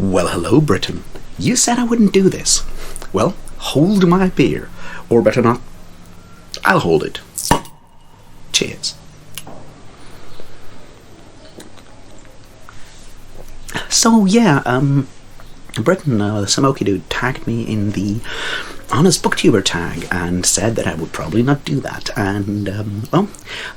Well, hello, Britain. You said I wouldn't do this. Well, hold my beer. Or better not, I'll hold it. Cheers. So, yeah, Britain, some okie dude tagged me in the honest Booktuber tag and said that I would probably not do that. And, well,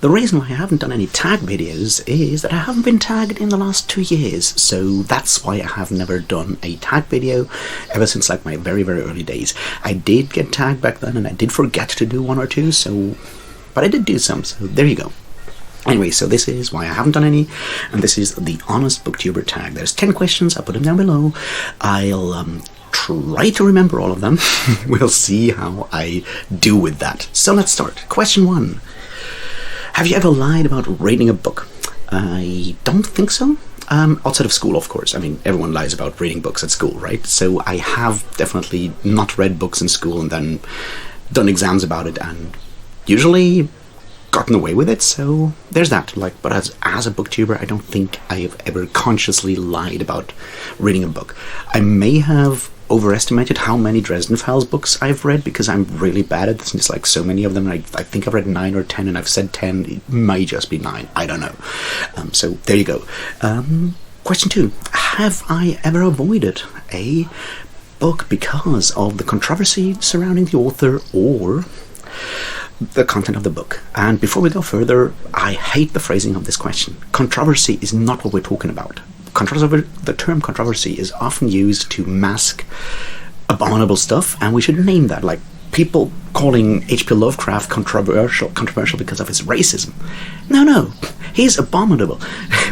the reason why I haven't done any tag videos is that I haven't been tagged in the last 2 years. So that's why I have never done a tag video ever since like my very, very early days. I did get tagged back then and I did forget to do one or two, so, but I did do some, so there you go. Anyway, so this is why I haven't done any, and this is the honest Booktuber tag. There's 10 questions, I'll put them down below. I'll try to remember all of them. We'll see how I do with that. So let's start. Question 1. Have you ever lied about reading a book? I don't think so. Outside of school, of course. I mean, everyone lies about reading books at school, right? So I have definitely not read books in school and then done exams about it and usually gotten away with it, so there's that. Like, but as a booktuber, I don't think I have ever consciously lied about reading a book. I may have overestimated how many Dresden Files books I've read because I'm really bad at this and there's like so many of them. I think I've read 9 or 10 and I've said 10. It may just be 9. I don't know. So there you go. Question 2. Have I ever avoided a book because of the controversy surrounding the author or the content of the book? And before we go further, I hate the phrasing of this question. Controversy is not what we're talking about. The term controversy is often used to mask abominable stuff, and we should name that. Like people calling H.P. Lovecraft controversial because of his racism. No, he's abominable.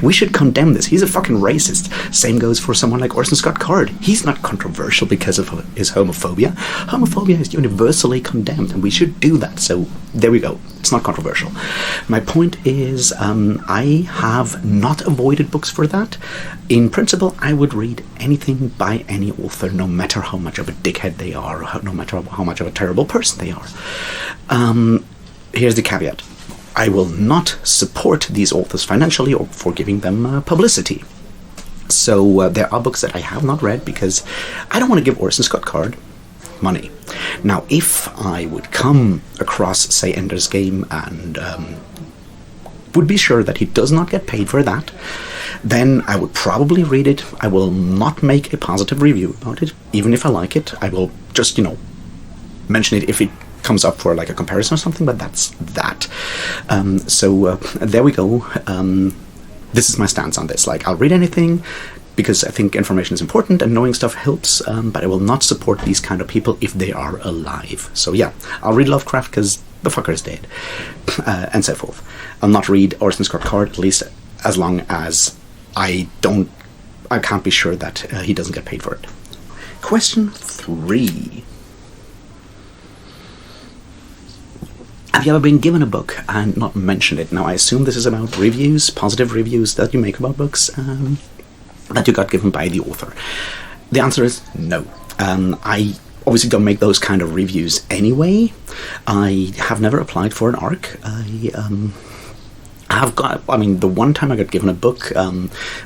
We should condemn this. He's a fucking racist. Same goes for someone like Orson Scott Card. He's not controversial because of his homophobia. Homophobia is universally condemned, and we should do that. So there we go. It's not controversial. My point is, I have not avoided books for that. In principle, I would read anything by any author, no matter how much of a dickhead they are, or no matter how much of a terrible person they are. Here's the caveat. I will not support these authors financially or for giving them publicity. So there are books that I have not read because I don't want to give Orson Scott Card money. Now, if I would come across, say, Ender's Game and would be sure that he does not get paid for that, then I would probably read it. I will not make a positive review about it, even if I like it. I will just, mention it if it comes up for like a comparison or something, but that's that. So there we go. This is my stance on this. Like, I'll read anything because I think information is important and knowing stuff helps, but I will not support these kind of people if they are alive. So yeah, I'll read Lovecraft because the fucker is dead, and so forth. I'll not read Orson Scott Card, at least as long as I can't be sure that he doesn't get paid for it. Question 3. Have you ever been given a book and not mentioned it? Now, I assume this is about reviews, positive reviews that you make about books that you got given by the author. The answer is no. I obviously don't make those kind of reviews anyway. I have never applied for an ARC. The one time I got given a book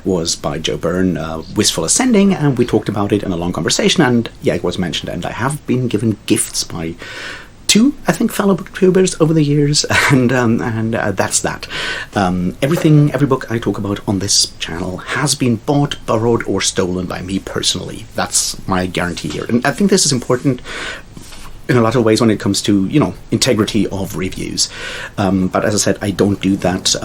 was by Joe Byrne, Wistful Ascending, and we talked about it in a long conversation, and yeah, it was mentioned, and I have been given gifts by 2, I think, fellow booktubers over the years, and that's that. Every book I talk about on this channel has been bought, borrowed, or stolen by me personally. That's my guarantee here, and I think this is important in a lot of ways when it comes to, integrity of reviews. But as I said, I don't do that.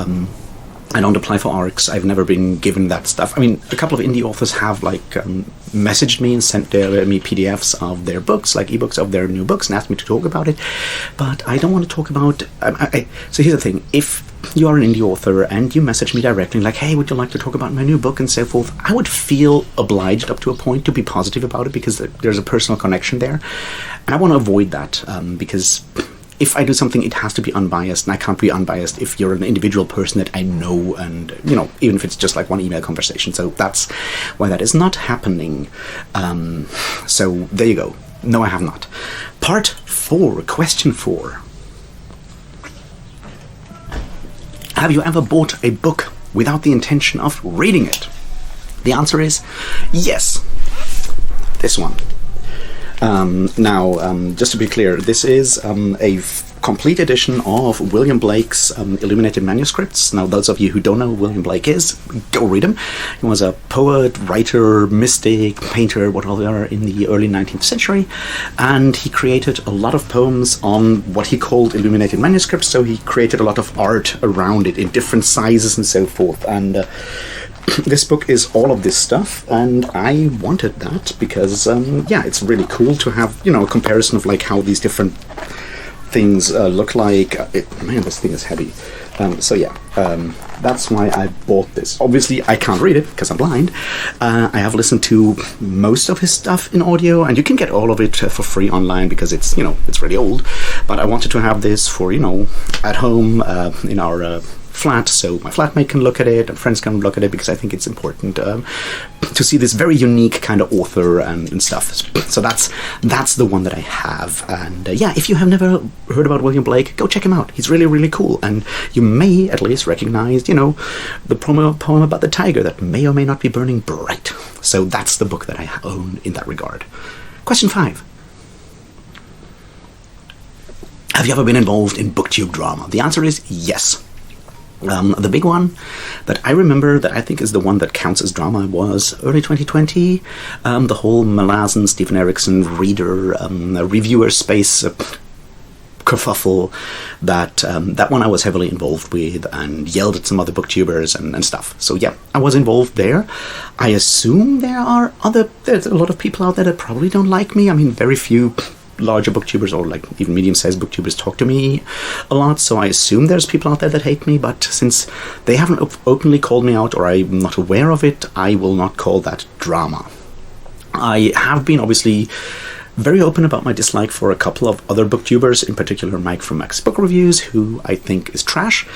I don't apply for ARCs. I've never been given that stuff. I mean, a couple of indie authors have messaged me and sent me PDFs of their books, like ebooks of their new books, and asked me to talk about it. But I don't want to talk about. So here's the thing: if you are an indie author and you message me directly, like, "Hey, would you like to talk about my new book?" and so forth, I would feel obliged up to a point to be positive about it because there's a personal connection there, and I want to avoid that because if I do something, it has to be unbiased, and I can't be unbiased if you're an individual person that I know, and, even if it's just like one email conversation. So that's why that is not happening. So there you go. No, I have not. Part 4, question 4. Have you ever bought a book without the intention of reading it? The answer is yes. this one. Now, just to be clear, this is a complete edition of William Blake's illuminated manuscripts. Now, those of you who don't know who William Blake is, go read him. He was a poet, writer, mystic, painter, what all they are, in the early 19th century, and he created a lot of poems on what he called illuminated manuscripts, so he created a lot of art around it in different sizes and so forth, and this book is all of this stuff, and I wanted that because, yeah, it's really cool to have, you know, a comparison of like how these different things look like. Man, this thing is heavy. So yeah, that's why I bought this. Obviously, I can't read it because I'm blind. I have listened to most of his stuff in audio, and you can get all of it for free online because it's, you know, it's really old. But I wanted to have this for, you know, at home in our flat, so my flatmate can look at it and friends can look at it, because I think it's important to see this very unique kind of author and stuff. So that's the one that I have, and yeah, if you have never heard about William Blake, go check him out. He's really, really cool, and you may at least recognize, you know, the poem about the tiger that may or may not be burning bright. So that's the book that I own in that regard. Question 5. Have you ever been involved in BookTube drama? The answer is yes. The big one that I remember that I think is the one that counts as drama was early 2020. The whole Malazan, Stephen Erickson reader, reviewer space kerfuffle, that one I was heavily involved with and yelled at some other booktubers and stuff. So yeah, I was involved there. I assume there's a lot of people out there that probably don't like me. I mean, very few larger booktubers or like even medium-sized booktubers talk to me a lot, so I assume there's people out there that hate me, but since they haven't openly called me out or I'm not aware of it, I will not call that drama. I have been obviously very open about my dislike for a couple of other booktubers, in particular Mike from Max Book Reviews, who I think is trash.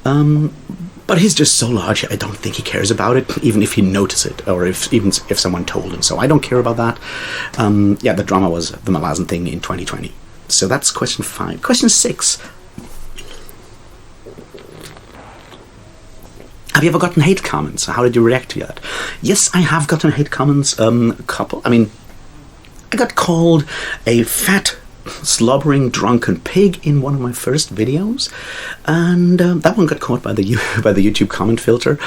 But he's just so large, I don't think he cares about it, even if he noticed it, or if someone told him. So I don't care about that. Yeah, the drama was the Malazan thing in 2020. So that's question 5. Question 6. Have you ever gotten hate comments? How did you react to that? Yes, I have gotten hate comments. A couple. I mean, I got called a fat, slobbering, drunken pig in one of my first videos, and that one got caught by the YouTube comment filter,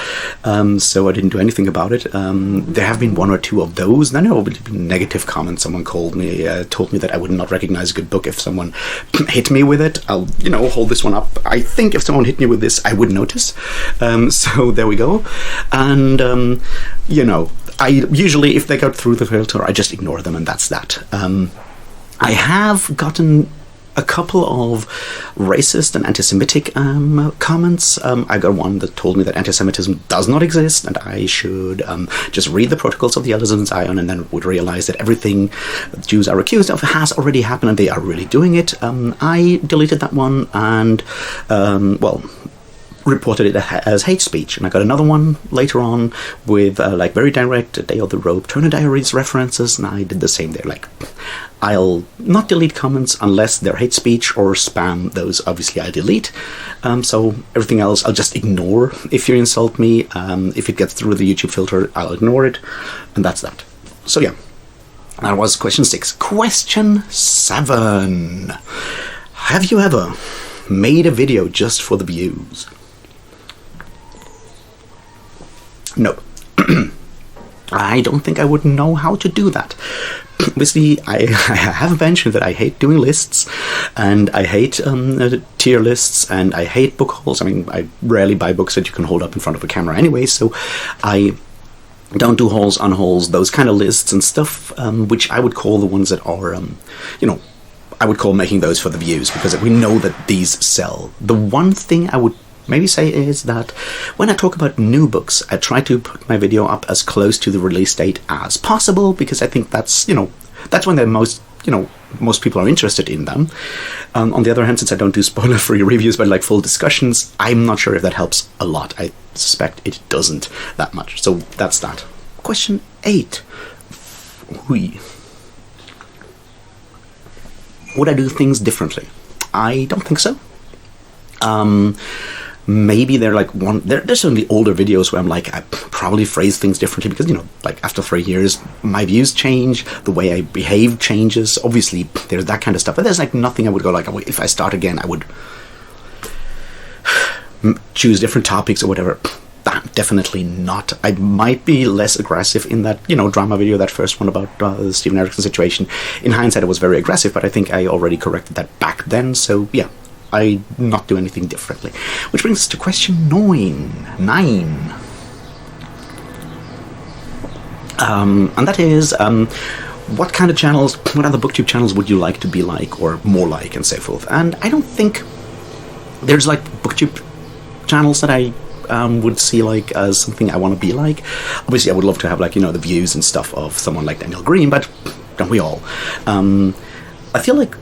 so I didn't do anything about it. There have been 1 or 2 of those. Then there have been negative comments. Someone told me that I would not recognize a good book if someone hit me with it. I'll, you know, hold this one up. I think if someone hit me with this, I would notice. So there we go. And you know, I usually, if they go through the filter, I just ignore them, and that's that. I have gotten a couple of racist and anti-Semitic comments. I got one that told me that anti-Semitism does not exist, and I should just read the Protocols of the Elders of Zion, and then would realize that everything Jews are accused of has already happened, and they are really doing it. I deleted that one and, well, reported it as hate speech, and I got another one later on with like very direct Day of the Rope Turner Diaries references, and I did the same there. Like, I'll not delete comments unless they're hate speech or spam. Those obviously I delete. So everything else I'll just ignore. If you insult me, if it gets through the YouTube filter, I'll ignore it, and that's that. So yeah, that was question 6. Question 7. Have you ever made a video just for the views? No. I don't think I would know how to do that. Obviously, I have mentioned that I hate doing lists, and I hate tier lists, and I hate book hauls. I mean, I rarely buy books that you can hold up in front of a camera anyway, so I don't do hauls, unhauls, those kind of lists and stuff, which I would call the ones that are, you know, I would call making those for the views, because we know that these sell. The one thing I would maybe say is that when I talk about new books, I try to put my video up as close to the release date as possible, because I think that's, you know, that's when they're most, you know, most people are interested in them. On the other hand, since I don't do spoiler-free reviews but like full discussions, I'm not sure if that helps a lot. I suspect it doesn't that much. So that's that. Question 8. Would I do things differently? I don't think so. maybe they're like there's certainly older videos where I'm like, I probably phrase things differently because, you know, like after 3 years, my views change, the way I behave changes. Obviously, there's that kind of stuff, but there's like nothing I would go like, if I start again, I would choose different topics or whatever. That definitely not. I might be less aggressive in that, you know, drama video, that first one about the Stephen Erickson situation. In hindsight, it was very aggressive, but I think I already corrected that back then. So yeah, I not do anything differently. Which brings us to question 9. And that is, what kind of channels, what other BookTube channels would you like to be like, or more like, and so forth? And I don't think there's like BookTube channels that I would see like as something I want to be like. Obviously, I would love to have, like, you know, the views and stuff of someone like Daniel Green, but don't we all? I feel like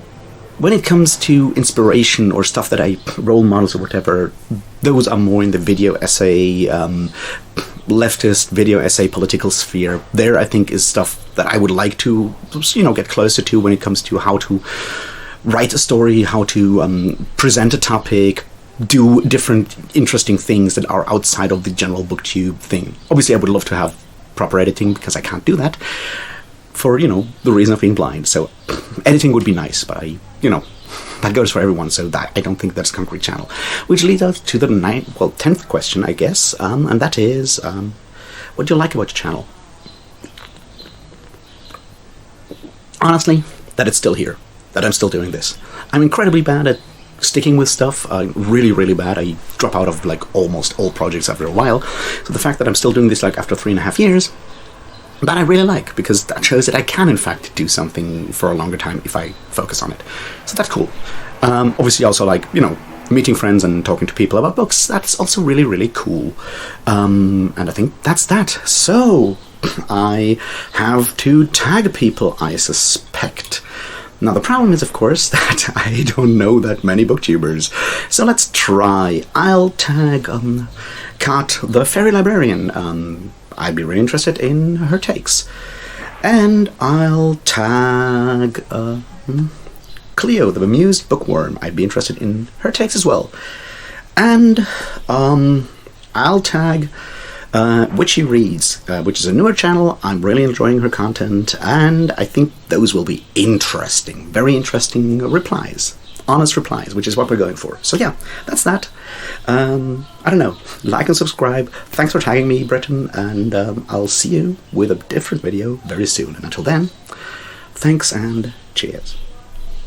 when it comes to inspiration or stuff that I role models or whatever, those are more in the video essay, leftist video essay, political sphere. There, I think, is stuff that I would like to, you know, get closer to when it comes to how to write a story, how to present a topic, do different interesting things that are outside of the general BookTube thing. Obviously, I would love to have proper editing because I can't do that for, you know, the reason of being blind. So editing would be nice, but you know, that goes for everyone. So that I don't think that's a concrete channel. Which leads us to the 10th question, I guess, and that is, what do you like about your channel? Honestly, that it's still here, that I'm still doing this. I'm incredibly bad at sticking with stuff, really, really bad. I drop out of like almost all projects after a while. So the fact that I'm still doing this like after 3.5 years, that I really like, because that shows that I can in fact do something for a longer time if I focus on it. So that's cool. Obviously also, like, you know, meeting friends and talking to people about books, that's also really, really cool. And I think that's that. So I have to tag people, I suspect. Now, the problem is, of course, that I don't know that many booktubers. So let's try. I'll tag Kat, the fairy librarian. I'd be really interested in her takes. And I'll tag Cleo, the bemused bookworm. I'd be interested in her takes as well. And I'll tag Witchy Reads, which is a newer channel. I'm really enjoying her content, and I think those will be interesting, very interesting replies, honest replies, which is what we're going for. So yeah, that's that. I don't know, like and subscribe. Thanks for tagging me, Bretton, and I'll see you with a different video very soon. And until then, thanks and cheers.